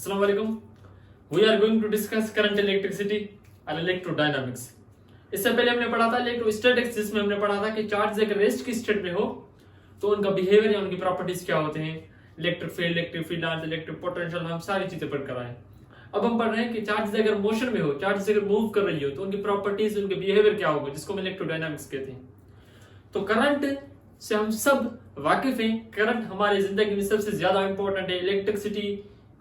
Assalamu alaikum. We are going to discuss current electricity and electrodynamics. इससे पहले हमने पढ़ा था इलेक्ट्रोस्टैटिक्स, जिसमें हमने पढ़ा था कि चार्ज अगर रेस्ट की स्टेट में हो तो उनका बिहेवियर या उनकी प्रॉपर्टीज क्या होते हैं, electric field, electric field, electric potential, हम सारी चीजें पढ़ कर आए। अब हम पढ़ रहे हैं कि चार्ज अगर मोशन में हो, चार्ज अगर मूव कर रही हो तो उनकी प्रॉपर्टीज, उनके बिहेवियर क्या होगा, जिसको हम इलेक्ट्रोडायनामिक्स कहते हैं। तो करंट से हम सब वाकिफ हैं। करंट हमारी जिंदगी में सबसे ज्यादा इंपॉर्टेंट है। इलेक्ट्रिसिटी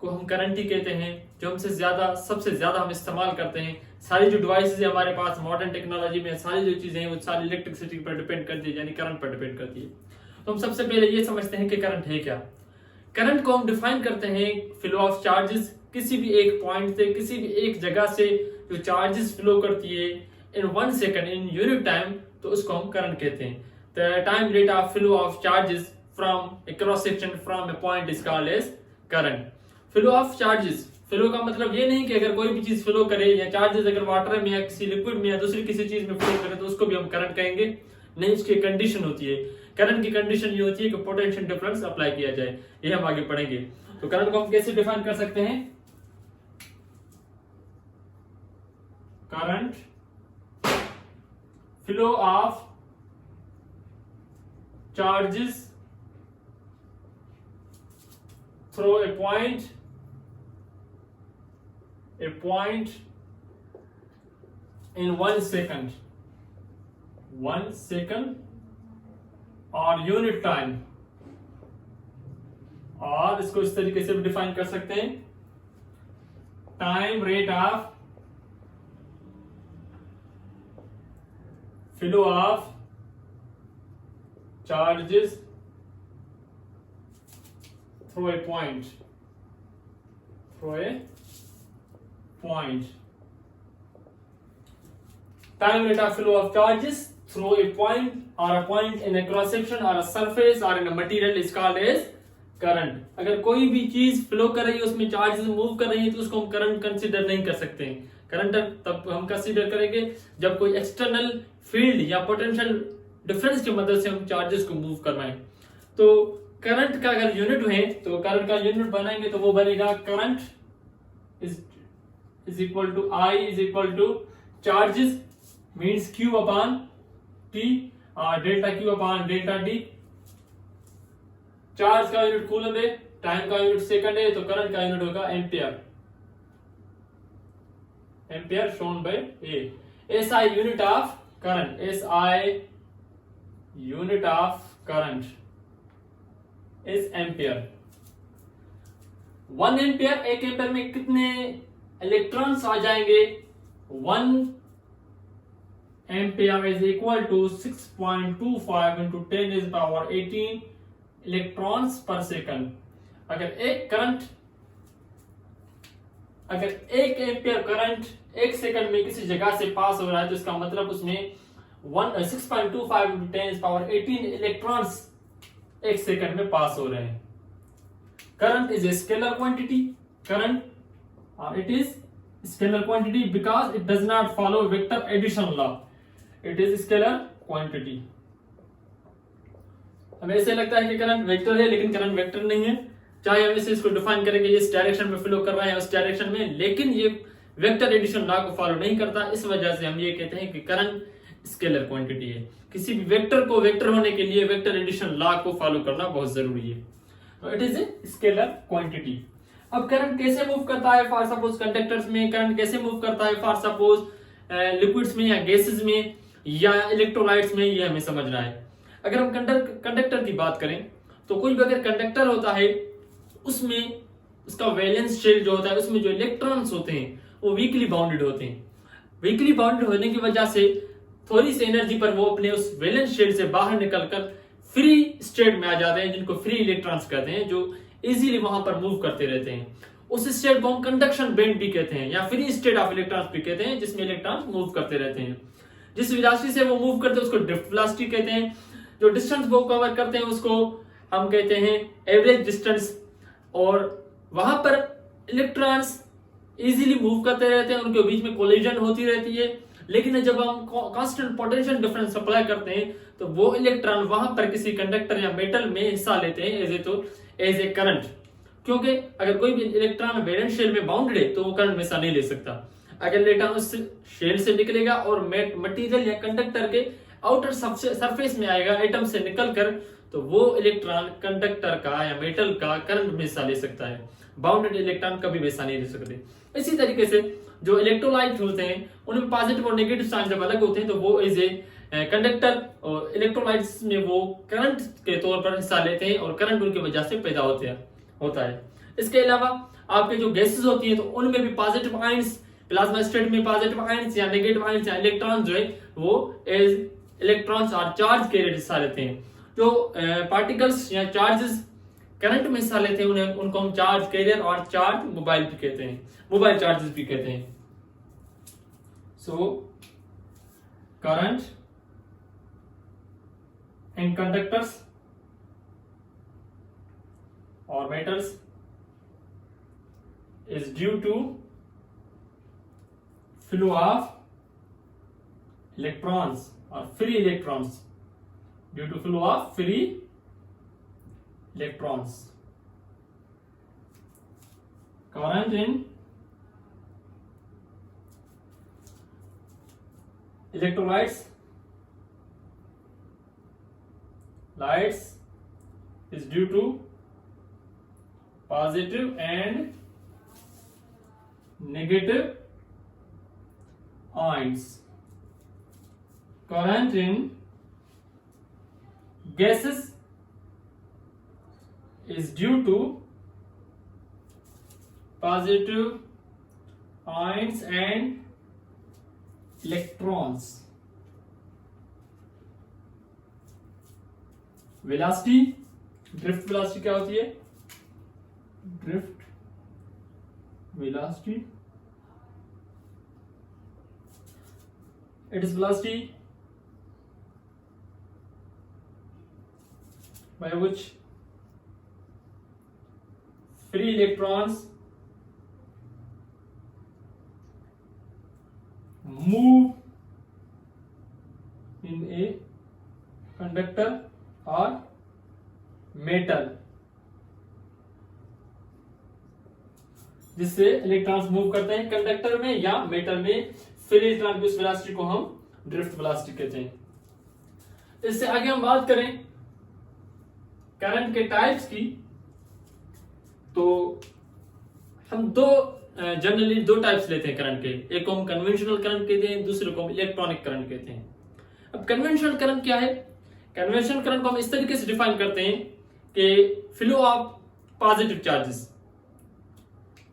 को हम करंट ही कहते हैं, जो हमसे ज्यादा सबसे ज्यादा हम इस्तेमाल करते हैं। सारी जो डिवाइसेज है हमारे पास मॉडर्न टेक्नोलॉजी में, सारी जो चीजें हैं वो सारी इलेक्ट्रिसिटी पर डिपेंड करती है, यानी करंट पर डिपेंड करती है। तो हम सबसे पहले ये समझते हैं कि करंट है क्या। करंट को हम डिफाइन करते हैं फ्लो ऑफ चार्जेस, किसी भी एक पॉइंट से, किसी भी एक जगह से जो चार्जेस फ्लो करती है in 1 second in unit time, तो उसको हम करंट कहते हैं। The time rate of flow of charges from a cross section from a point is called as current. Flow of charges, flow का मतलब ये नहीं कि अगर कोई भी चीज फ्लो करे, या चार्जेस अगर वाटर में या किसी लिक्विड में या दूसरी किसी चीज में फ्लो करे तो उसको भी हम करंट कहेंगे। नहीं, उसकी कंडीशन होती है। करंट की कंडीशन ये होती है कि पोटेंशियल डिफरेंस अप्लाई किया जाए। ये हम आगे पढ़ेंगे। तो करंट को हम कैसे डिफाइन कर सकते हैं? Current flow of charges through a point in 1 second, 1 second or unit time, और इसको इस तरीके से भी डिफाइन कर सकते हैं, time rate of flow of charges through a point, time rate of flow of charges through a point or a point in a cross section or a surface or in a material is called as current। अगर कोई भी चीज flow कर रही है, उसमें charges move कर रही है, तो उसको हम करंट कंसीडर नहीं कर सकते हैं। करंट तब हम कंसीडर करेंगे जब कोई एक्सटर्नल फील्ड या पोटेंशियल डिफरेंस की मदद से हम चार्जेस को मूव करवाएं। तो करंट का अगर यूनिट है तो करंट का यूनिट बनाएंगे तो वो बनेगा current is equal to I is equal to charges means Q upon T और delta Q upon delta D. Charge का यूनिट कूलम है, टाइम का यूनिट सेकंड है, तो करंट का यूनिट होगा ampere. Ampere shown by A. S I unit of current, S I unit of current is ampere. 1 ampere, 1 ampere में कितने electrons आ जाएंगे? 1 ampere is equal to 6.25 into 10 is power 18 electrons पर second. अगर एक ampere current 1 second में किसी जगह से पास हो रहा है तो इसका मतलब उसमें 6.25 into 10 is power 18 electrons 1 second में पास हो रहे हैं। Current is a scalar quantity. Current it is scalar quantity because it does not follow vector addition law. It is scalar quantity. हमें ऐसे लगता है कि करंट वेक्टर है, लेकिन करंट वेक्टर नहीं है। चाहे हम इसे इसको डिफाइन करें कि इस डायरेक्शन में फ्लो कर रहा है उस डायरेक्शन में, लेकिन ये वेक्टर एडिशन लॉ को फॉलो नहीं करता। इस वजह से हम ये कहते हैं कि करंट स्केलर क्वांटिटी है। किसी भी वेक्टर को वेक्टर होने के लिए वेक्टर एडिशन लॉ को फॉलो करना बहुत जरूरी है। तो it is a scalar quantity. अब करंट कैसे मूव करता है? फॉर सपोज कंडक्टर्स में करंट कैसे मूव करता है? फॉर सपोज लिक्विड्स में या गैसेस में या इलेक्ट्रोलाइट्स में, ये हमें समझना है। अगर हम कंडक्टर की बात करें तो कोई भी अगर कंडक्टर होता है उसमें उसका वैलेंस शेल जो होता है, उसमें जो इलेक्ट्रॉन्स होते हैं वो वीकली बाउंडेड होते हैं। वीकली बाउंडेड होने की वजह से थोड़ी सी एनर्जी पर वो अपने उस वैलेंस शेल से बाहर निकलकर फ्री स्टेट में आ जाते हैं, जिनको फ्री इलेक्ट्रॉन्स कहते हैं, जो इजीली वहां पर मूव करते रहते हैं। उस स्टेट को हम कंडक्शन बैंड भी कहते हैं या फ्री स्टेट ऑफ इलेक्ट्रॉन्स भी कहते हैं, जिसमें इलेक्ट्रॉन्स मूव करते रहते हैं। जिस वेलोसिटी से वो मूव करते हैं उसको ड्रिफ्ट वेलोसिटी कहते हैं। जो डिस्टेंस वो कवर करते हैं उसको हम कहते हैं एवरेज डिस्टेंस। और वहां पर इलेक्ट्रॉन्स इजीली मूव करते रहते हैं, उनके बीच में कोलिजन होती रहती है। लेकिन जब हम कांस्टेंट पोटेंशियल डिफरेंस अप्लाई करते हैं तो वो इलेक्ट्रॉन वहां पर किसी कंडक्टर या मेटल में हिस्सा लेते हैं एज ए करंट। क्योंकि अगर कोई भी इलेक्ट्रॉन वैलेंस शेल में बाउंडेड है तो वो करंट में हिस्सा नहीं ले सकता। अगर इलेक्ट्रॉन उस शेल से निकलेगा और मटेरियल या कंडक्टर के आउटर सरफेस में आएगा एटम से निकलकर, तो वो इलेक्ट्रॉन कंडक्टर का या मेटल का करंट में हिस्सा ले सकता है। बाउंडेड इलेक्ट्रॉन कभी भी हिस्सा नहीं ले सकते। इसी तरीके से जो इलेक्ट्रोलाइट होते हैं उनमें पॉजिटिव और नेगेटिव चार्ज जब अलग होते हैं तो वो इज ए कंडक्टर, और इलेक्ट्रोलाइट्स में वो करंट के तौर पर हिस्सा लेते हैं और करंट उनकी वजह से पैदा होता है। इसके अलावा आपके जो गैसेस होती हैं तो उनमें भी पॉजिटिव आयंस, प्लाज्मा स्टेट में पॉजिटिव आयंस या नेगेटिव आयंस या इलेक्ट्रॉन जो है वो एज इलेक्ट्रॉन्स और चार्ज कैरियर हिस्सा लेते हैं। जो पार्टिकल्स या चार्जेस करंट में हिस्सा लेते हैं उनको हम चार्ज कैरियर और चार्ज मोबाइल भी कहते हैं, मोबाइल चार्जेस भी कहते हैं। सो करंट इन कंडक्टर्स और metals is due to flow of electrons or free electrons, due to flow of free electrons. Current in electrolytes is due to positive and negative ions. Current in gases is due to positive ions and electrons. Velocity, drift velocity क्या होती है? Drift velocity, it is velocity by which free electrons move in a conductor or metal, जिससे electrons move करते हैं conductor में या metal में। फिर इलेक्ट्रॉन की उस वेलोसिटी को हम ड्रिफ्ट वेलोसिटी कहते हैं। इससे आगे हम बात करें करंट के टाइप्स की, तो हम जनरली दो टाइप्स लेते हैं करंट के। एक को हम कन्वेंशनल करंट कहते हैं, दूसरे को हम इलेक्ट्रॉनिक करंट कहते हैं। अब कन्वेंशनल करंट क्या है? कन्वेंशनल करंट को हम इस तरीके से डिफाइन करते हैं कि flow of positive charges,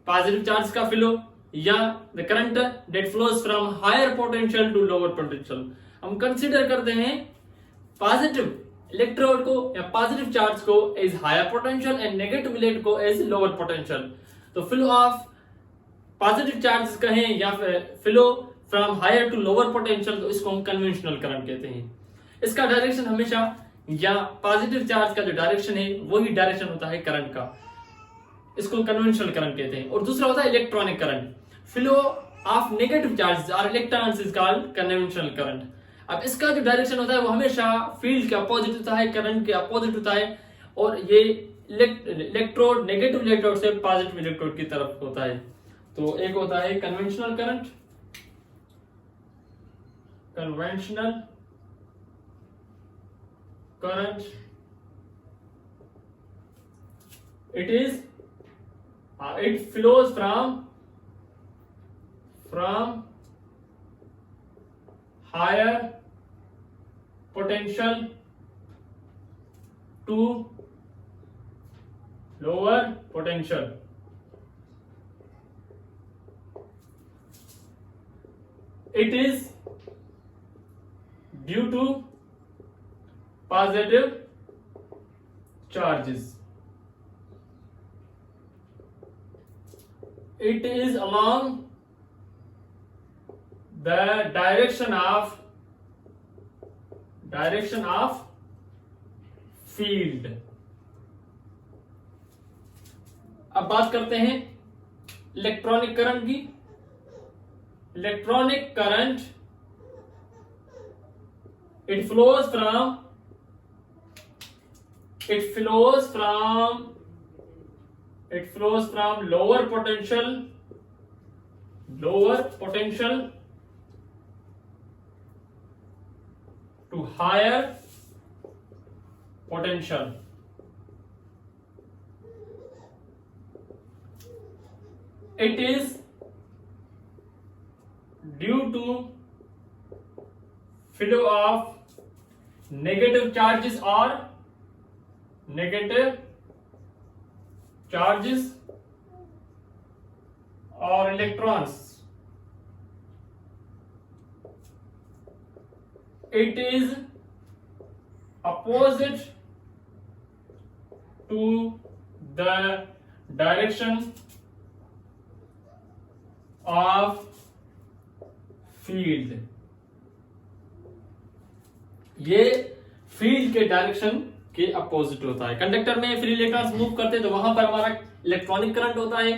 positive charge का फ्लो या the current that flows from higher potential to lower potential. हम कंसीडर करते हैं पॉजिटिव इलेक्ट्रोड को या पॉजिटिव चार्ज को as higher potential and negative electrode को एज लोअर पोटेंशियल। तो फ्लो ऑफ पॉजिटिव चार्ज कहें या flow from higher to lower potential, तो इसको हम कन्वेंशनल करंट कहते हैं। इसका डायरेक्शन हमेशा, या पॉजिटिव चार्ज का जो डायरेक्शन है वही डायरेक्शन होता है करंट का, इसको कन्वेंशनल करंट कहते हैं। और दूसरा होता है electronic current, flow of negative charges और electrons is called conventional current. अब इसका जो डायरेक्शन होता है वो हमेशा फील्ड के अपोजिट होता है, करंट के अपोजिट होता है, और ये इलेक्ट्रोड नेगेटिव इलेक्ट्रोड से पॉजिटिव इलेक्ट्रोड की तरफ होता है। तो एक होता है conventional current, conventional current, it flows from higher potential to lower potential. It is due to positive charges. It is along the direction of field. अब बात करते हैं इलेक्ट्रॉनिक करंट की। Electronic current it flows from It flows from lower potential to higher potential. It is due to flow of negative charges or electrons. It is opposite to the direction of field. ये field के direction के opposite होता है। Conductor में free electrons move करते हैं तो वहां पर हमारा इलेक्ट्रॉनिक करंट होता है।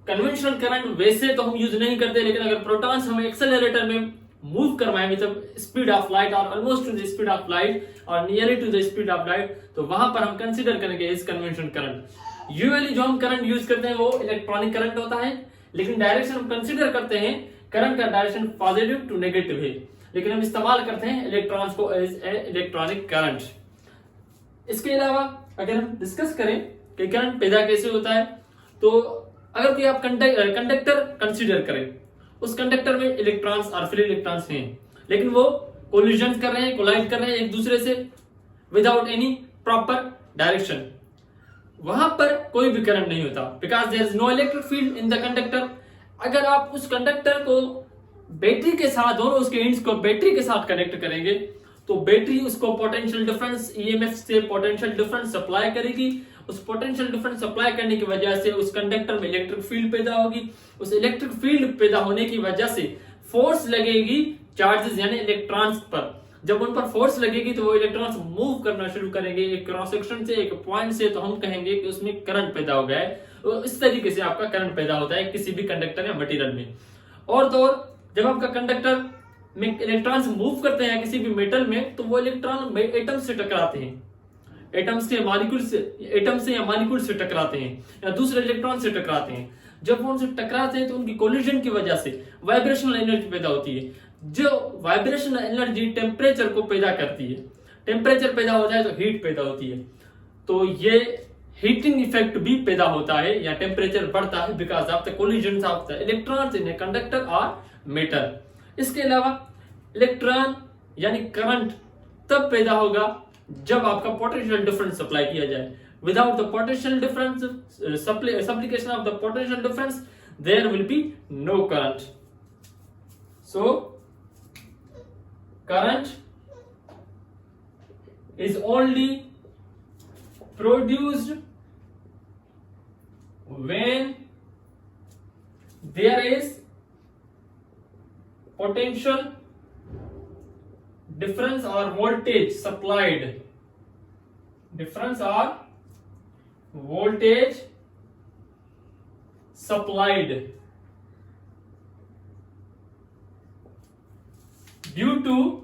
कन्वेंशनल करंट वैसे तो हम यूज नहीं करते, लेकिन अगर प्रोटॉन्स हमें एक्सेलरेटर में मूव करवाएं मतलब स्पीड ऑफ लाइट और almost to the speed of light और nearly to the speed of light, तो वहां पर हम कंसीडर करेंगे इस कन्वेंशनल करंट। यूजुअली जो हम करंट यूज करते हैं वो इलेक्ट्रॉनिक करंट होता है, लेकिन डायरेक्शन हम कंसीडर करते हैं करंट का डायरेक्शन पॉजिटिव टू नेगेटिव है, लेकिन हम इस्तेमाल करते हैं इलेक्ट्रॉन्स को एज ए इलेक्ट्रॉनिक करंट। इसके अलावा अगर हम डिस्कस करें कि करंट पैदा कैसे होता है, तो अगर कोई आप कंडक्टर कंसीडर करें, उस कंडक्टर में इलेक्ट्रॉन्स और फ्री इलेक्ट्रॉन्स हैं, लेकिन वो कोलिजन कर रहे हैं, कोलाइड कर रहे हैं एक दूसरे से विदाउट एनी प्रॉपर डायरेक्शन, वहां पर कोई भी करंट नहीं होता, because there is no electric field in the conductor. अगर आप उस कंडक्टर को बैटरी के साथ, दोनों उसके एंड्स को बैटरी के साथ कनेक्ट करेंगे, तो बैटरी उसको पोटेंशियल डिफरेंस ईएमएफ से पोटेंशियल डिफरेंस सप्लाई करेगी। उस पोटेंशियल डिफरेंस सप्लाई करने की वजह से उस कंडक्टर में इलेक्ट्रिक फील्ड पैदा होगी। उस इलेक्ट्रिक फील्ड पैदा होने की वजह से फोर्स लगेगी चार्जेस यानी इलेक्ट्रॉन्स पर। जब उन पर फोर्स लगेगी तो वो इलेक्ट्रॉन्स मूव करना शुरू करेंगे एक क्रॉस सेक्शन से, एक पॉइंट से, तो हम कहेंगे कि उसमें करंट पैदा हो गया है। तो इस तरीके से आपका करंट पैदा होता है किसी भी कंडक्टर या मटेरियल में। और तो और जब आपका कंडक्टर में इलेक्ट्रॉन्स मूव करते हैं किसी भी मेटल में, तो वो इलेक्ट्रॉन एटम से टकराते हैं, एटम से या मॉलिक्यूल से टकराते हैं या दूसरे इलेक्ट्रॉन से टकराते हैं। जब वो उनसे टकराते हैं तो उनकी कोलिजन की वजह से वाइब्रेशनल एनर्जी पैदा होती है। जो वाइब्रेशनल एनर्जी टेम्परेचर को पैदा करती है, टेम्परेचर पैदा हो जाए तो हीट पैदा होती है, तो ये हीटिंग इफेक्ट भी पैदा होता है या टेम्परेचर बढ़ता है because of the collision of the electrons in a conductor और मेटल। इसके अलावा इलेक्ट्रॉन यानी करंट तब पैदा होगा जब आपका पोटेंशियल डिफरेंस सप्लाई किया जाए। Without the potential difference application of the potential difference there will be no current. So current is only produced when there is potential difference or voltage supplied. Difference or voltage supplied due to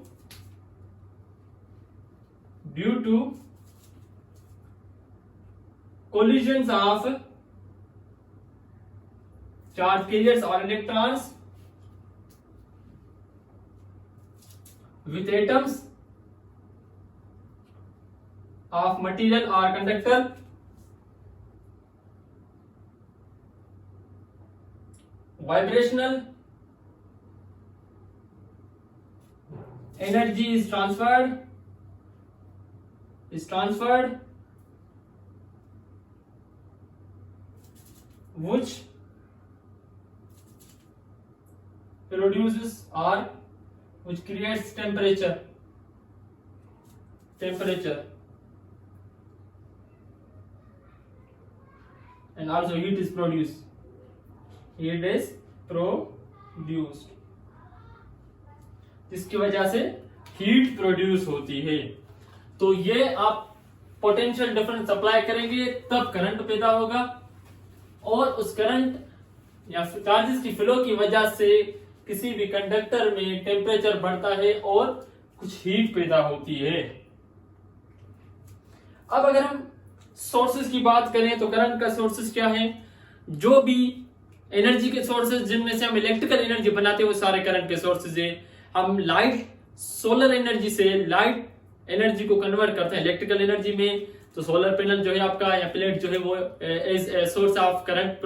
collisions of charge carriers or electrons with atoms of material or conductor, vibrational energy is transferred which produces or which creates temperature and also heat is produced जिसकी वजह से heat produce होती है। तो ये आप potential difference supply करेंगे तब करंट पैदा होगा, और उस करंट या चार्जेस की फ्लो की वजह से किसी भी कंडक्टर में टेम्परेचर बढ़ता है और कुछ हीट पैदा होती है। अब अगर हम सोर्सेज की बात करें तो करंट का सोर्सेज क्या है, जो भी एनर्जी के सोर्सेज जिनमें से हम इलेक्ट्रिकल एनर्जी बनाते हैं वो सारे करंट के सोर्सेज हैं। हम लाइट सोलर एनर्जी से लाइट एनर्जी को कन्वर्ट करते हैं इलेक्ट्रिकल एनर्जी में, तो सोलर पैनल जो है आपका या प्लेट जो है वो एज सोर्स ऑफ करंट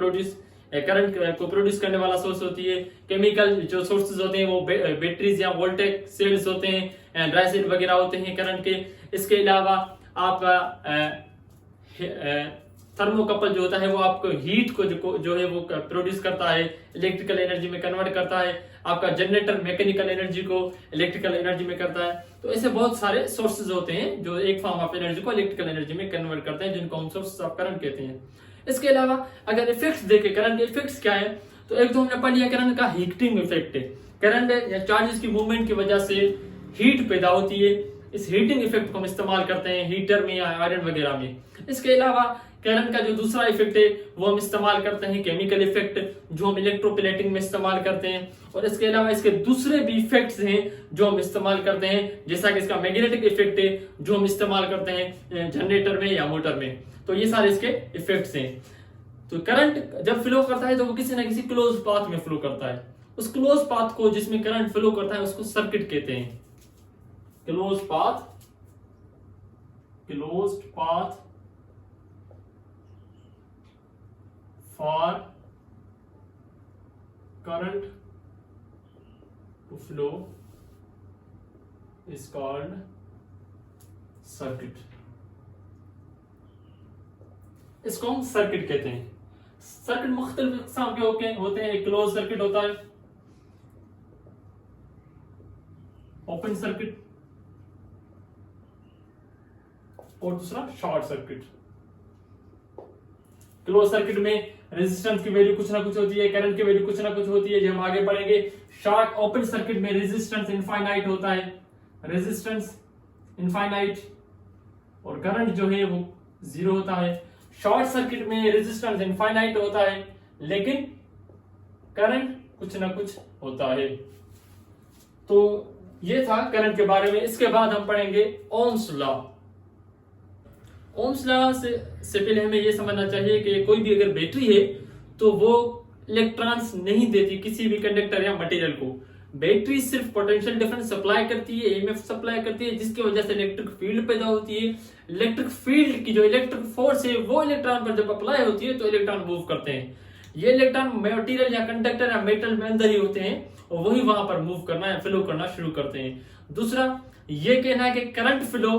को प्रोड्यूस करने वाला सोर्स होती है। केमिकल जो सोर्सेज होते हैं वो बैटरीज या वोल्टेक सेल्स होते हैं, ड्राई सेल वगैरह होते हैं करंट के। इसके अलावा आपका थर्मोकपल जो होता है वो आपको हीट को जो है वो प्रोड्यूस करता है, इलेक्ट्रिकल एनर्जी में कन्वर्ट करता है। आपका जनरेटर मैकेनिकल एनर्जी को इलेक्ट्रिकल एनर्जी में करता है। तो ऐसे बहुत सारे सोर्सेज होते हैं जो एक फॉर्म ऑफ एनर्जी को इलेक्ट्रिकल एनर्जी में कन्वर्ट करते हैं, जिनको हम सोर्सेज ऑफ करंट कहते हैं। इसके अलावा अगर इफेक्ट्स देखें, करंट के इफेक्ट्स क्या है, तो एक तो हमने पढ़ लिया करंट का हीटिंग इफेक्ट है। करंट या चार्जेस की मूवमेंट की वजह से हीट पैदा होती है, इस हीटिंग इफेक्ट को हम इस्तेमाल करते हैं हीटर में या आयरन वगैरह में। इसके अलावा करंट का जो दूसरा इफेक्ट है वो हम इस्तेमाल करते हैं केमिकल इफेक्ट, जो हम इलेक्ट्रोप्लेटिंग में इस्तेमाल करते हैं। और इसके अलावा इसके दूसरे भी इफेक्ट्स हैं जो हम इस्तेमाल करते हैं, जैसा कि इसका मैग्नेटिक इफेक्ट है जो हम इस्तेमाल करते हैं जनरेटर में या मोटर में। तो ये सारे इसके इफेक्ट्स हैं। तो करंट जब फ्लो करता है तो वो किसी ना किसी क्लोज पाथ में फ्लो करता है। उस क्लोज पाथ को जिसमें करंट फ्लो करता है उसको सर्किट कहते हैं। Close path for current to flow is called circuit। इसको हम सर्किट कहते हैं। सर्किट मुख्तलिफ किस्म के होते हैं। एक क्लोज सर्किट होता है, ओपन सर्किट, और दूसरा शॉर्ट सर्किट। क्लोज सर्किट में रेजिस्टेंस की वैल्यू कुछ ना कुछ होती है, करंट की वैल्यू कुछ ना कुछ होती है, जो हम आगे पढ़ेंगे। शॉर्ट ओपन सर्किट में रेजिस्टेंस इनफाइनाइट होता है, रेजिस्टेंस इनफाइनाइट, और करंट जो है वो जीरो होता है। शॉर्ट सर्किट में रेजिस्टेंस इनफाइनाइट होता है लेकिन करंट कुछ ना कुछ होता है। तो ये था करंट के बारे में। इसके बाद हम पढ़ेंगे ओम्स लॉ। ओम्स लॉ से पहले हमें यह समझना चाहिए कि कोई भी अगर बैटरी है तो वो इलेक्ट्रॉन्स नहीं देती किसी भी कंडक्टर या मटेरियल को। बैटरी सिर्फ पोटेंशियल डिफरेंस सप्लाई करती है, ईएमएफ सप्लाई करती है, जिसकी वजह से इलेक्ट्रिक फील्ड पैदा होती है। इलेक्ट्रिक फील्ड की जो इलेक्ट्रिक फोर्स है वो इलेक्ट्रॉन पर जब अप्लाई होती है तो इलेक्ट्रॉन मूव करते हैं। ये इलेक्ट्रॉन मटेरियल या कंडक्टर या मेटल में अंदर ही होते हैं और वही वहां पर मूव करना या फ्लो करना शुरू करते हैं। दूसरा ये कहना है कि करंट फ्लो,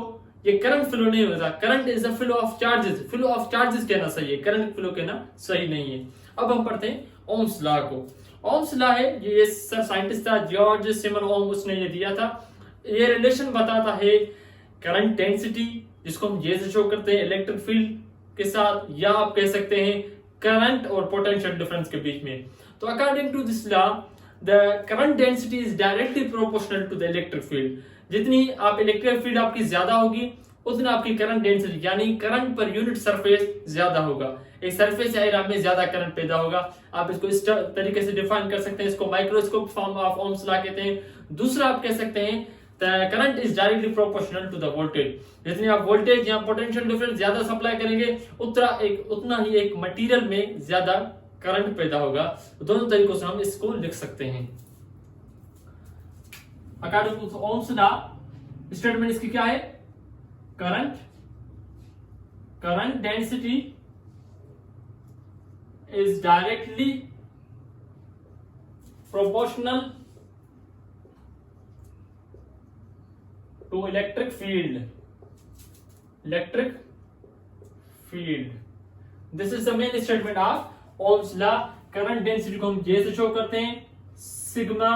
ये करंट फ्लो नहीं होता, current is a flow of charges. Flow of charges कहना सही है, करंट फ्लो कहना सही नहीं है। अब हम पढ़ते हैं ओम्स लॉ को। ओम्स लॉ है ये सर साइंटिस्ट था जॉर्ज सिमन ओम, उसने ये दिया था। ये रिलेशन बताता है करंट डेंसिटी, जिसको हम ये से शो करते हैं इलेक्ट्रिक फील्ड के साथ, या आप कह सकते हैं करंट और पोटेंशियल डिफरेंस के बीच में। तो according to this law the current density is directly proportional to the electric field. जितनी आप इलेक्ट्रिक फील्ड आपकी ज्यादा होगी उतना आपकी करंट डेंसिटी यानी करंट पर यूनिट सरफेस ज्यादा होगा। एक सरफेस एरिया में ज्यादा करंट पैदा होगा। आप इसको इस तरीके से डिफाइन कर सकते हैं, इसको microscope form of Ohm's law कहते हैं। दूसरा आप कह सकते हैं current is directly proportional to the voltage. जितनी आप वोल्टेज या पोटेंशियल डिफरेंस ज्यादा सप्लाई करेंगे उतना ही एक मटेरियल में ज्यादा करंट पैदा होगा। दोनों तरीकों से हम इसको लिख सकते हैं। According to Ohm's law statement इसकी क्या है, current density is directly proportional to electric field. This is the main statement of Ohm's law। Current density को हम जैसे शो करते हैं सिग्मा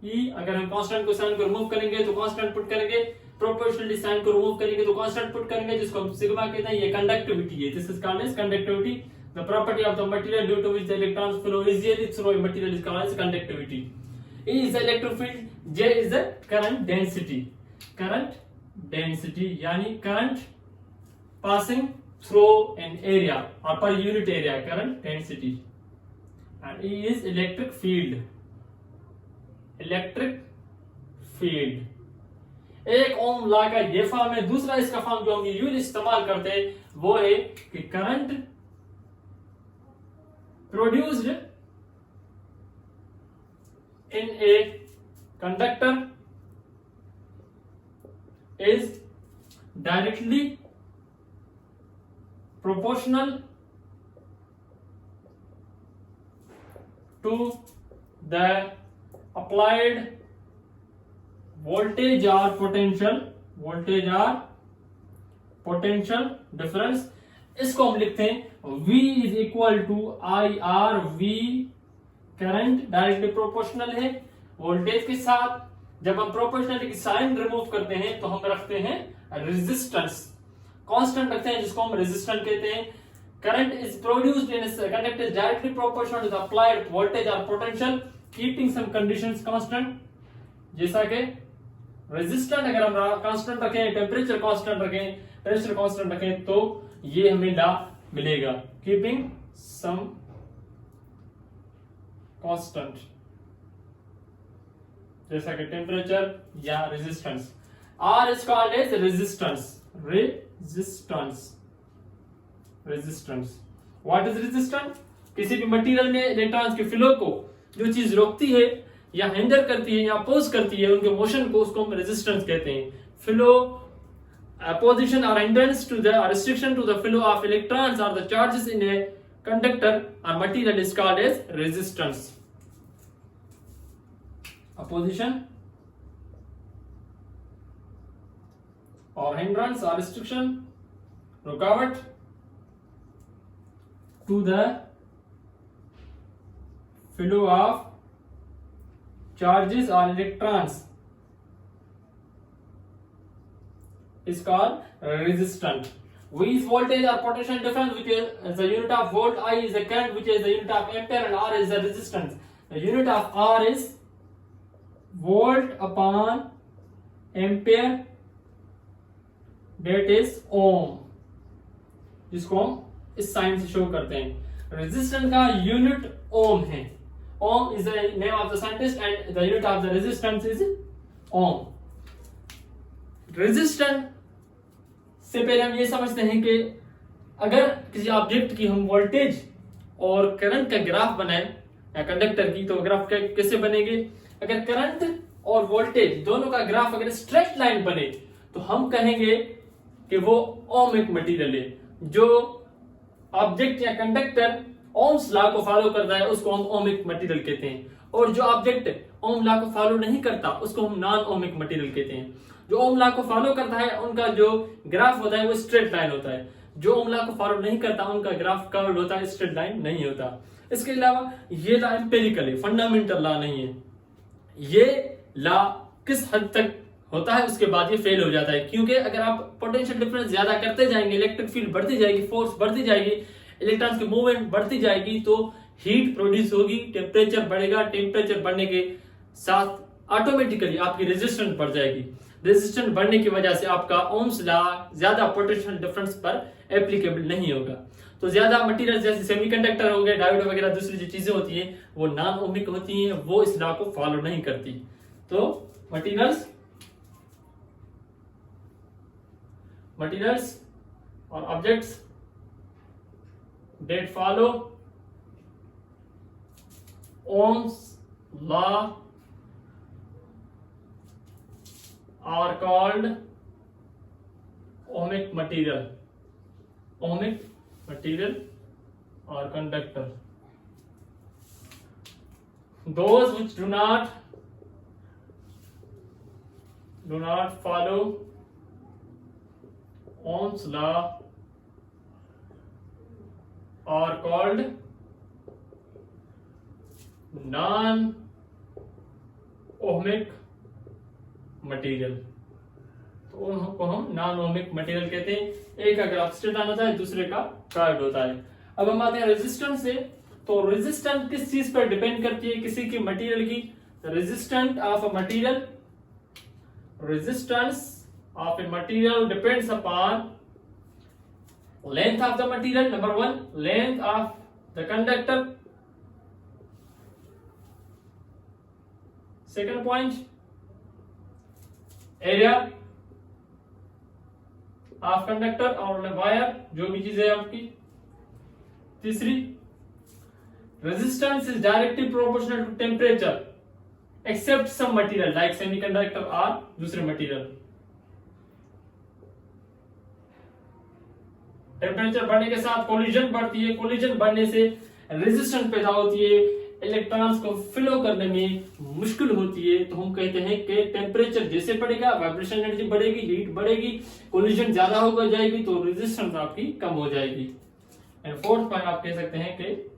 ई। अगर हम कांस्टेंट को साइन को रिमूव करेंगे तो कांस्टेंट पुट करेंगे, प्रोपोर्शनली साइन को रिमूव करेंगे तो कांस्टेंट पुट करेंगे, जिसको हम सिग्मा कहते हैं। ये कंडक्टिविटी है, this is called as conductivity. The property of the material due to which the electrons flow easily through a material is called as conductivity. E is the electric field, J is the current density। current density यानी current passing through an area or per unit area, current density। and E is electric field। एक ओम law का ये form है। दूसरा इसका form जो हम use इस्तेमाल करते हैं वो है कि current produced in a conductor is directly proportional to the applied voltage or potential difference। इसको हम लिखते हैं V is equal to IR। V current directly proportional है वोल्टेज के साथ। जब हम प्रोपोर्शनलिटी की साइन रिमूव करते हैं तो हम रखते हैं रेजिस्टेंस, कांस्टेंट रखते हैं जिसको हम रेजिस्टेंस कहते हैं। Current is produced in conductor is directly proportional to the applied voltage और potential keeping some conditions constant. जैसा कि रेजिस्टेंस अगर हम कांस्टेंट रखें, टेंपरेचर कांस्टेंट रखें, प्रेशर कांस्टेंट रखें तो ये हमें लॉ मिलेगा कीपिंग सम कांस्टेंट, जैसा कि टेम्परेचर या resistance. R is called as resistance. What is resistance? किसी भी मटेरियल में इलेक्ट्रॉन्स के फ्लो को जो चीज रोकती है या हिंडर करती है या अपोज करती है उनके मोशन को, उसको हम रेजिस्टेंस कहते हैं। Flow opposition or hindrance to the or restriction to the flow of electrons or the charges in a conductor or material is called as resistance। opposition or hindrance or restriction, रुकावट to the flow of charges or electrons is called resistant। V is voltage or potential difference, which is the unit of volt. I is the current, which is the unit of ampere, and R is the resistance। The unit of R is volt upon ampere, that is ohm, जिसको हम इस sign से show करते हैं। Resistance का unit ohm है। Ohm is the name of the scientist and the unit of the resistance is ohm. Resistance से पहले हम ये समझते हैं कि अगर किसी ऑब्जेक्ट की हम वोल्टेज और करंट का ग्राफ बनाएं या कंडक्टर की, तो ग्राफ कैसे बनेंगे? अगर करंट और वोल्टेज दोनों का ग्राफ अगर स्ट्रेट लाइन बने तो हम कहेंगे कि वो ओमिक मटेरियल है। जो ऑब्जेक्ट या कंडक्टर ओम्स लॉ को फॉलो करता है उसको हम ओमिक मटेरियल कहते हैं, और जो ऑब्जेक्ट ओम लॉ को फॉलो नहीं करता उसको हम नॉन ओमिक मटेरियल कहते हैं। जो ओम लॉ को फॉलो करता है उनका जो ग्राफ होता है वो स्ट्रेट लाइन होता है, जो ओम लॉ को फॉलो नहीं करता उनका ग्राफ कर्व्ड होता है, स्ट्रेट लाइन नहीं होता। इसके अलावा ये लॉ एम्पिरिकल है, फंडामेंटल लॉ नहीं है। ये लॉ किस हद तक होता है उसके बाद ये फेल हो जाता है, क्योंकि अगर आप पोटेंशियल डिफरेंस ज्यादा करते जाएंगे, इलेक्ट्रिक फील्ड बढ़ती जाएगी, फोर्स बढ़ती जाएगी, इलेक्ट्रॉन्स की मूवमेंट बढ़ती जाएगी तो हीट प्रोड्यूस होगी, टेम्परेचर बढ़ेगा। टेम्परेचर बढ़ने के साथ ऑटोमेटिकली आपकी रेजिस्टेंस बढ़ जाएगी। रेजिस्टेंस बढ़ने की वजह से आपका ओम्स लॉ ज्यादा पोटेंशियल डिफरेंस पर एप्लीकेबल नहीं होगा। तो ज्यादा मटेरियल जैसे सेमीकंडक्टर हो गए, डायोड वगैरह दूसरी जो चीजें होती हैं वो नॉन ओमिक होती हैं, वो इस लॉ को फॉलो नहीं करती। तो मटेरियल्स और objects that follow Ohm's law are called ohmic material or conductor। Those which do not follow Ohm's law are called non-ohmic material। तो उनको हम नॉन ओमिक मटेरियल कहते हैं। एक का ग्राफ स्ट्रेट लाइन होता है, दूसरे का कर्व्ड होता है। अब हम आते हैं रेजिस्टेंस से। तो रेजिस्टेंस किस चीज पर डिपेंड करती है? किसी की मटेरियल की। Resistance of a material depends upon length of the material, number one, length of the conductor, second point, area of conductor और वायर, जो भी चीज है आपकी। तीसरी, resistance is directly proportional to temperature except some material like semiconductor और दूसरे material. Temperature बढ़ने के साथ कोलिजन बढ़ती है, कोलिजन बढ़ने से रेजिस्टेंस पैदा होती है, इलेक्ट्रॉन्स को फ्लो करने में मुश्किल होती है। तो हम कहते हैं कि टेम्परेचर जैसे बढ़ेगा वाइब्रेशन एनर्जी बढ़ेगी, हीट बढ़ेगी, कोलिजन ज्यादा हो जाएगी तो रेजिस्टेंस आपकी कम हो जाएगी। एंड फोर्थ पॉइंट आप कह सकते हैं कि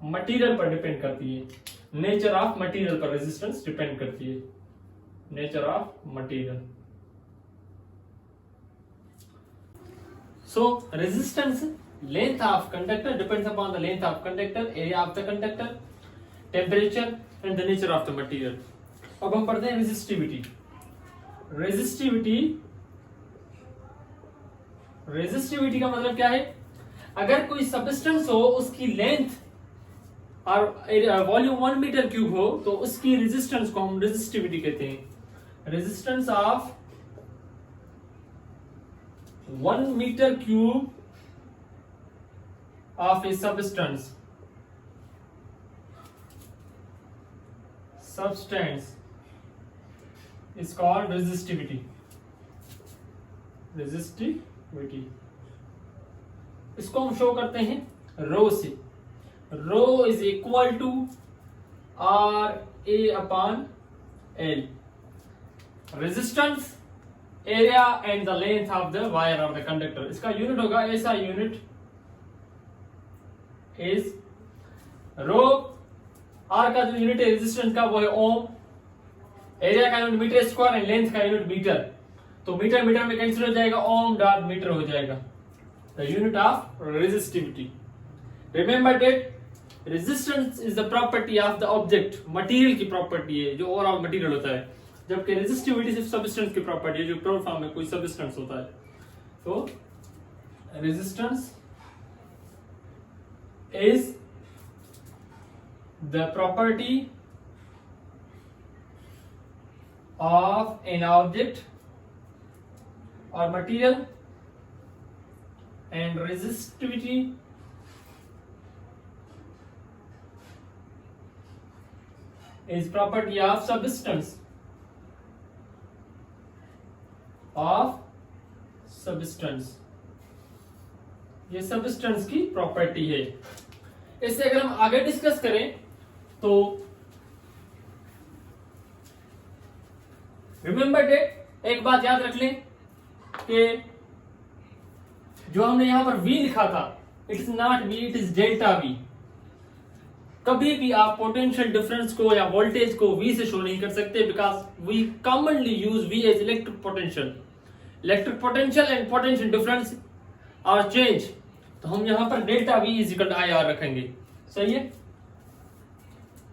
मटेरियल पर डिपेंड करती है, नेचर ऑफ मटेरियल पर रेजिस्टेंस डिपेंड करती है, nature of material. So resistance, length of conductor depends upon the length of conductor, area of the conductor, temperature and the nature of the material. अब हम पढ़ते हैं resistivity. Resistivity का मतलब क्या है? अगर कोई सबस्टेंस हो, उसकी लेंथ और वॉल्यूम 1 मीटर क्यूब हो, तो उसकी रेजिस्टेंस को हम रेजिस्टिविटी कहते हैं। Resistance of 1 metre cube of a substance is called resistivity। इसको हम शो करते हैं रो से। Rho is equal to R A upon L. Resistance, area and the length of the wire of the conductor. इसका unit होगा, ऐसा unit is row. Are का जो यूनिट है रेजिस्टेंस का वो है ओम, एरिया का unit metre square and length का यूनिट मीटर। तो मीटर मीटर में कैंसिल हो जाएगा, ओम डॉट मीटर हो जाएगा, the unit of resistivity. Remember that resistance is the property of the object, material की प्रॉपर्टी है, जो ओवरऑल मटेरियल होता है, जबकि रेजिस्टिविटी सिर्फ सबस्टेंस की प्रॉपर्टी है, जो प्योर फॉर्म में कोई सबस्टेंस होता है। तो resistance is the property of an object or material, and resistivity is property of substance ये सबस्टेंस की प्रॉपर्टी है। इससे अगर हम आगे डिस्कस करें तो रिमेंबर डेट, एक बात याद रख लें कि जो हमने यहां पर V लिखा था, it's not V, it is delta V। कभी भी आप पोटेंशियल डिफरेंस को या वोल्टेज को V से शो नहीं कर सकते, because we commonly use V as electric potential. Electric potential and potential difference are change, तो हम यहां पर delta V is equal to IR रखेंगे। सही है।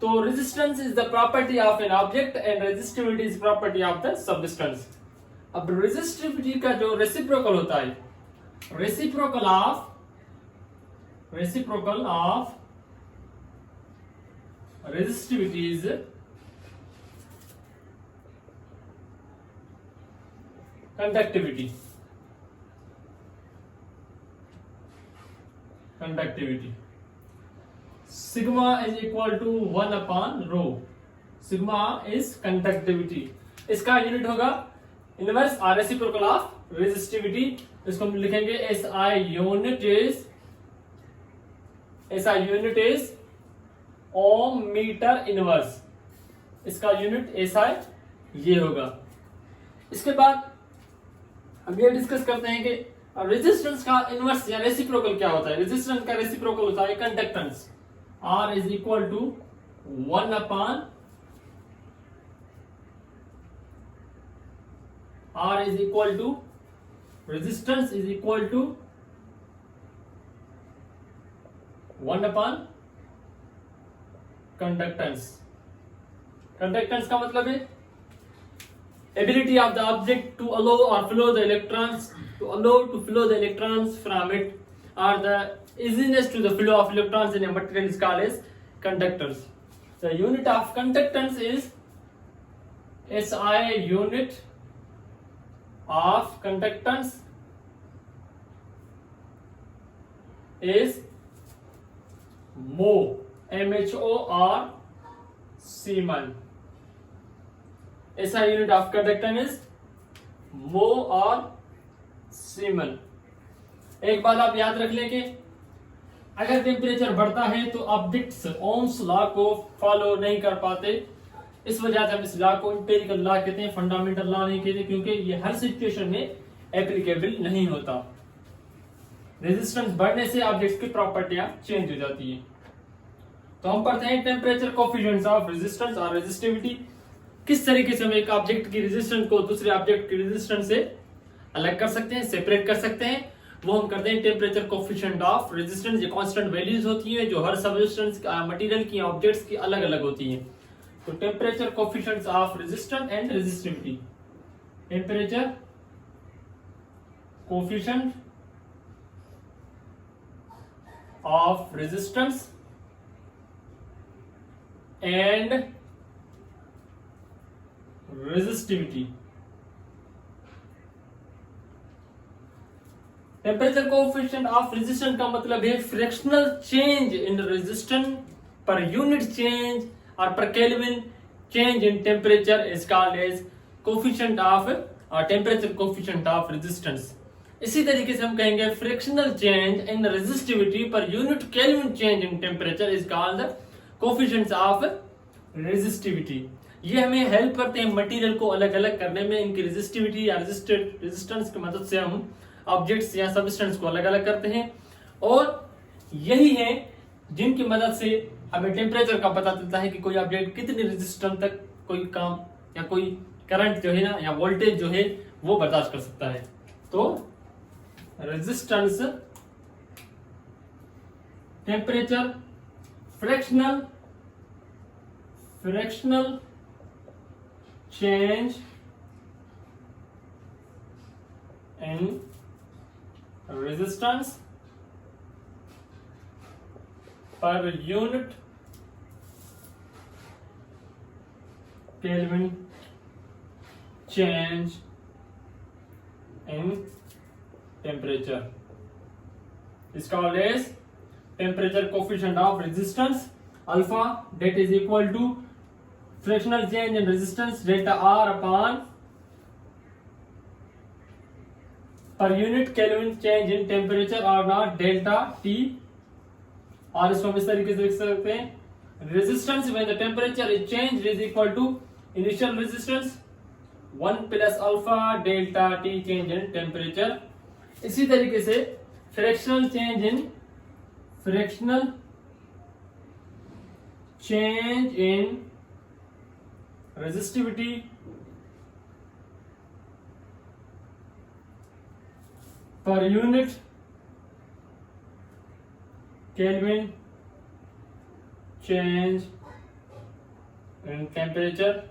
तो resistance is the property of an object and resistivity is property of the substance. अब resistivity का जो रेसिप्रोकल होता है, reciprocal of resistivity is conductivity. Sigma is equal to 1 upon rho. Sigma is conductivity, इसका यूनिट होगा inverse और reciprocal of resistivity. इसको हम लिखेंगे SI unit is ohm metre inverse. इसका यूनिट SI ये होगा। इसके बाद हम ये डिस्कस करते हैं कि रेजिस्टेंस का इनवर्स या रेसिप्रोकल क्या होता है। रेजिस्टेंस का रेसिप्रोकल होता है conductance. R is equal to 1 upon R is equal to resistance is equal to 1 upon conductance. Conductance का मतलब है ability of the object to allow or flow the electrons, from it, or the easiness to the flow of electrons in a material is called as conductors. The unit of conductance is SI unit of conductance is mho, MHO or Siemens. ऐसा unit of conductance is mho और Siemens. एक बात आप याद रख लें कि अगर टेम्परेचर बढ़ता है तो ऑब्जेक्ट्स ओम्स लॉ को फॉलो नहीं कर पाते. इस वजह से हम इस लॉ को एम्पिरिकल लॉ कहते हैं, फंडामेंटल लॉ नहीं कहते, क्योंकि ये हर सिचुएशन में एप्लीकेबल नहीं होता. रेजिस्टेंस बढ़ने से ऑब्जेक्ट्स की प्रॉपर्टियां चेंज हो जाती है. तो हम पढ़ते हैं टेम्परेचर कोफिशिएंट्स ऑफ रेजिस्टेंस और रेजिस्टिविटी. किस तरीके से हम एक ऑब्जेक्ट की रेजिस्टेंस को दूसरे ऑब्जेक्ट की रेजिस्टेंस से अलग कर सकते हैं, सेपरेट कर सकते हैं, वो हम करते हैं टेम्परेचर कोफिशिएंट ऑफ रेजिस्टेंस. ये कांस्टेंट वैल्यूज होती हैं जो हर सबस्टेंस मटेरियल की ऑब्जेक्ट्स की अलग अलग होती हैं. तो temperature coefficients of resistance and resistivity. Temperature coefficient of resistance and resistivity. Temperature coefficient of resistance का मतलब है fractional change in resistance per unit change और per kelvin change in temperature is called as coefficient of temperature coefficient of resistance. इसी तरीके से हम कहेंगे fractional change in resistivity per unit kelvin change in temperature is called coefficients of resistivity. ये हमें help करते हैं मटेरियल को अलग अलग करने में. इनकी रेजिस्टिविटी या रेजिस्टेंस की मदद से हम ऑब्जेक्ट्स या सबस्टेंस को अलग अलग करते हैं. और यही है जिनकी मदद से हमें टेम्परेचर का पता चलता है कि कोई ऑब्जेक्ट कितने रेजिस्टेंस तक कोई काम या कोई करंट जो है ना या वोल्टेज जो है वो बर्दाश्त कर सकता है. तो resistance, temperature, fractional change in resistance per unit Kelvin change in temperature is called as temperature coefficient of resistance alpha, that is equal to fractional change in resistance delta R upon per unit Kelvin change in temperature or not delta T. और इसको हम इस तरीके से लिख सकते हैं resistance when the temperature is changed is equal to initial resistance 1 plus alpha delta T change in temperature. इसी तरीके से fractional change in resistivity per unit Kelvin change in temperature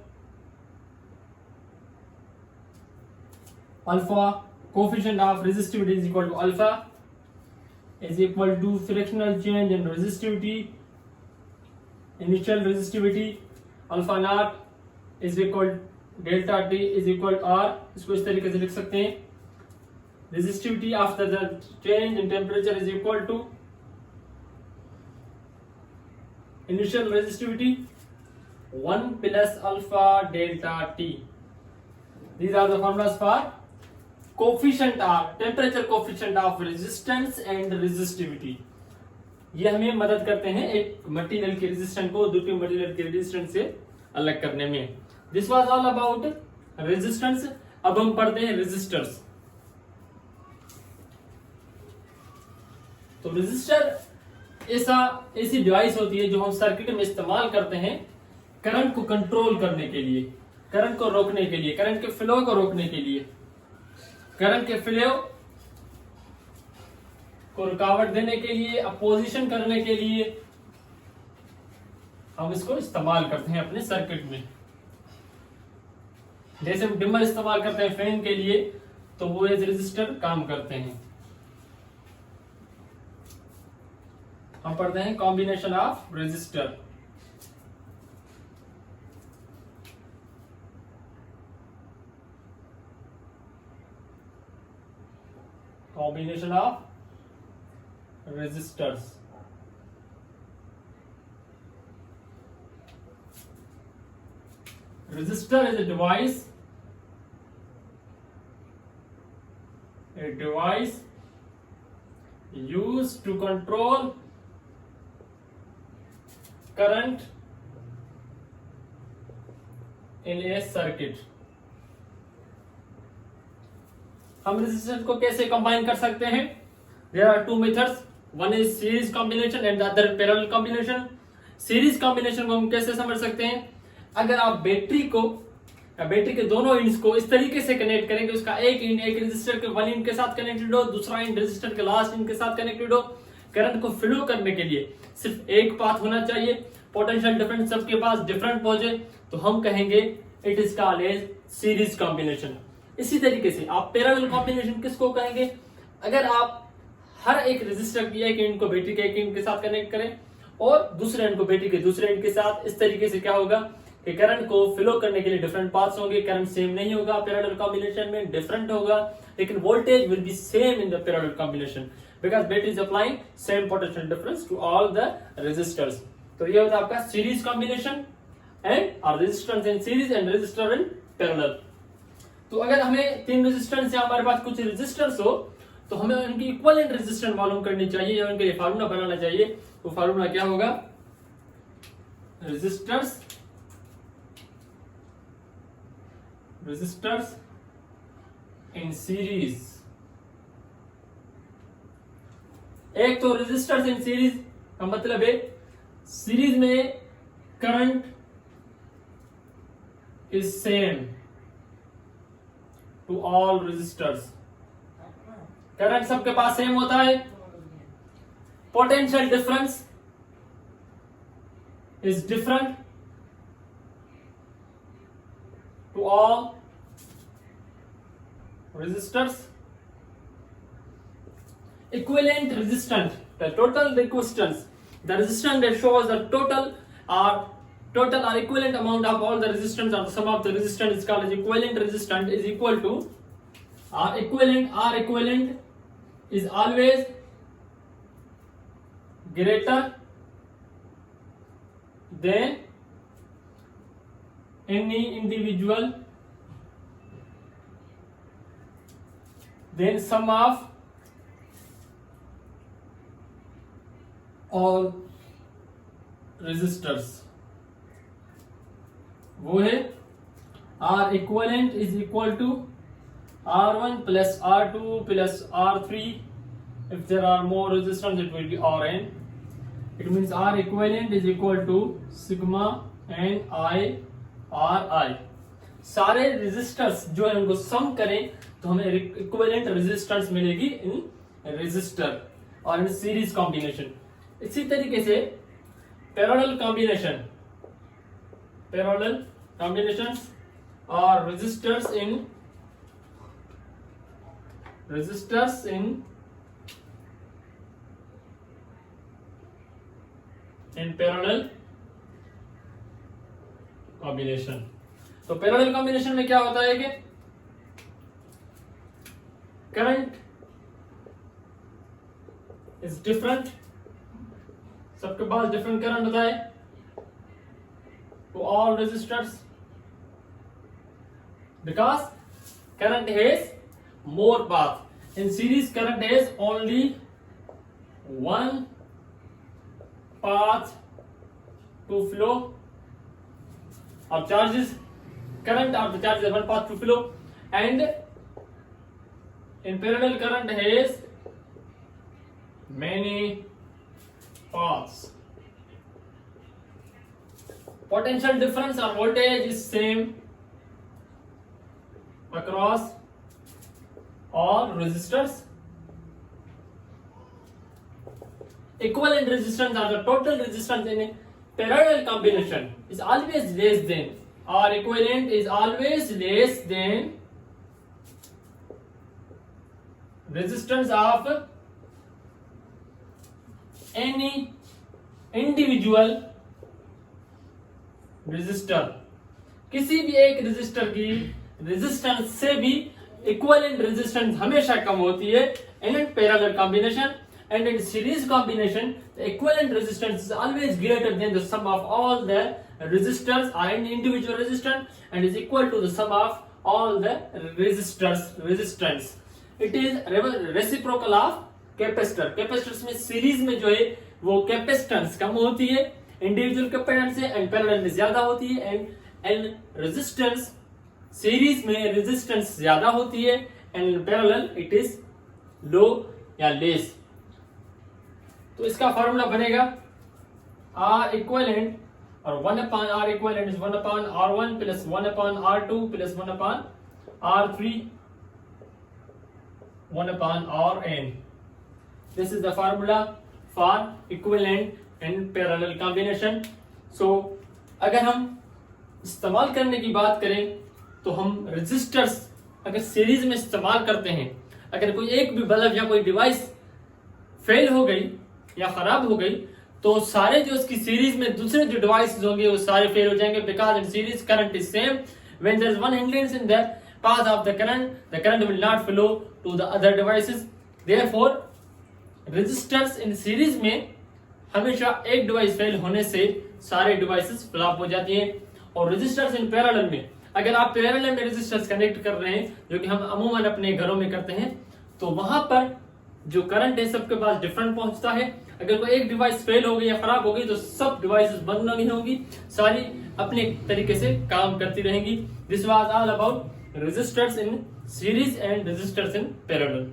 alpha, coefficient of resistivity is equal to alpha is equal to fractional change in resistivity initial resistivity alpha naught is equal delta T is equal R. इसको इस तरीके से लिख सकते हैं resistivity after the change in temperature is equal to initial resistivity 1 plus alpha delta T. These are the formulas for coefficient of temperature coefficient of resistance and resistivity. ये हमें मदद करते हैं एक मटेरियल के रेजिस्टेंस को दूसरे मटेरियल के रेजिस्टेंस से अलग करने में. This was all about resistance. अब हम पढ़ते हैं रेजिस्टर्स. तो रेजिस्टर ऐसी डिवाइस होती है जो हम सर्किट में इस्तेमाल करते हैं करंट को कंट्रोल करने के लिए, करंट को रोकने के लिए, करंट के फ्लो को रोकने के लिए, करंट के फ्लो को रुकावट देने के लिए, अपोजिशन करने के लिए हम इसको इस्तेमाल करते हैं अपने सर्किट में. जैसे हम डिमर इस्तेमाल करते हैं फैन के लिए तो वो एज रेजिस्टर काम करते हैं. हम पढ़ते हैं combination of resistor. combination of resistors. Resistor is a device used to control current in a circuit. हम रेजिस्टेंस को कैसे कंबाइन कर सकते हैं? There are two methods. One is series combination and the other parallel combination. Series combination को हम कैसे समझ सकते हैं? अगर आप बैटरी के दोनों इंड्स को इस तरीके से कनेक्ट करेंगे, उसका एक रेजिस्टर के वन इंड के साथ कनेक्टेड हो, दूसरा इंड रेजिस्टर के लास्ट इंड के साथ कनेक्टेड हो, करंट को फ्लो करने के लिए सिर्फ एक पाथ होना चाहिए, पोटेंशियल डिफरेंस सबके पास डिफरेंट पहुंचे, तो हम कहेंगे it is called as series combination. इसी तरीके से आप पैरेलल कॉम्बिनेशन किसको कहेंगे? अगर आप हर एक रेजिस्टर की एक इंड को बैटरी के एक इंड के साथ कनेक्ट करें और दूसरे इंड को बैटरी के दूसरे इंड के साथ, इस तरीके से क्या होगा कि करंट को फ्लो करने के लिए डिफरेंट पाथ्स होंगे. करंट सेम नहीं होगा पैरेलल कॉम्बिनेशन में, डिफरेंट होगा, लेकिन voltage will be same in the parallel combination because battery is applying same potential difference to all the resistors. तो ये होता है आपका series combination and are resistance in series and resistor in parallel. तो अगर हमें तीन रेजिस्टेंस या हमारे पास कुछ रेजिस्टेंस हो तो हमें उनकी इक्विवेलेंट रेजिस्टेंस मालूम करनी चाहिए या उनके लिए फार्मूला बनाना चाहिए. तो फार्मूला क्या होगा? Resistors in series. एक तो रेजिस्टर्स इन सीरीज का मतलब है सीरीज में current is same to all resistors. Current सबके पास सेम होता है. Potential difference is different to all resistors. Equivalent resistance, the total resistance, the resistance that shows the total or equivalent amount of all the resistance or the sum of the resistance is called as equivalent resistance, is equal to R equivalent is always greater than any individual, then sum of all resistors. वो है R equivalent is equal to R1 plus R2 plus R3. If there are more resistance, it will be Rn. It means R equivalent is equal to sigma Ni Ri. सारे resistors जो है उनको सम करें तो हमें equivalent resistance मिलेगी इन resistor और in series combination. इसी तरीके से पैरेलल कॉम्बिनेशंस और रेजिस्टर्स इन पैरेलल कॉम्बिनेशन. तो पैरेलल कॉम्बिनेशन में क्या होता है कि करंट इज डिफरेंट, सबके पास डिफरेंट करंट होता है to all resistors because current has more path. In series current has only one path to flow of charges. Current of the charges one path to flow, and in parallel current has many paths. Potential difference or voltage is same across all resistors. Equivalent resistance or the total resistance in a parallel combination is always less than, or equivalent is always less than resistance of any individual resistor. किसी भी एक resistor की resistance से भी equivalent resistance हमेशा कम होती है in parallel combination, and in series combination the equivalent resistance is always greater than the sum of all the resistors or any individual resistance and is equal to the sum of all the resistance. It is reciprocal of capacitor. capacitors में series में जो है वो capacitance कम होती है individual capacitance से, and parallel में ज्यादा होती है, एंड रेजिस्टेंस सीरीज में रेजिस्टेंस ज्यादा होती है and parallel it is low या लेस। तो इसका फॉर्मूला बनेगा R इक्विवेलेंट और 1/R equivalent is 1/R1 plus 1/R2 plus 1/R3 1/Rn। This is the formula for equivalent and parallel combination. So अगर हम इस्तेमाल करने की बात करें तो हम रेजिस्टर्स अगर सीरीज में इस्तेमाल करते हैं, अगर कोई एक भी बल्ब या कोई डिवाइस फेल हो गई या खराब हो गई तो सारे जो उसकी सीरीज में दूसरे जो डिवाइसेस होंगे वो सारे फेल हो जाएंगे, because in series current is same. When there is one hindrance in the path of the current will not flow to the other devices. Therefore resistors in series में हमेशा एक डिवाइस फेल होने से सारे devices flop हो जाती हैं। और रेजिस्टर्स इन पैरेलल में अगर आप पैरेलल में रेजिस्टर्स कनेक्ट कर रहे हैं, जो कि हम अमूमन अपने घरों में करते हैं, तो वहां पर जो करंट है सबके पास डिफरेंट पहुंचता है। अगर कोई एक डिवाइस फेल हो गई या खराब हो गई तो सब डिवाइसेस बंद नहीं होंगी, सारी अपने तरीके से काम करती रहेंगी। This was all about resistors in series and resistors in parallel.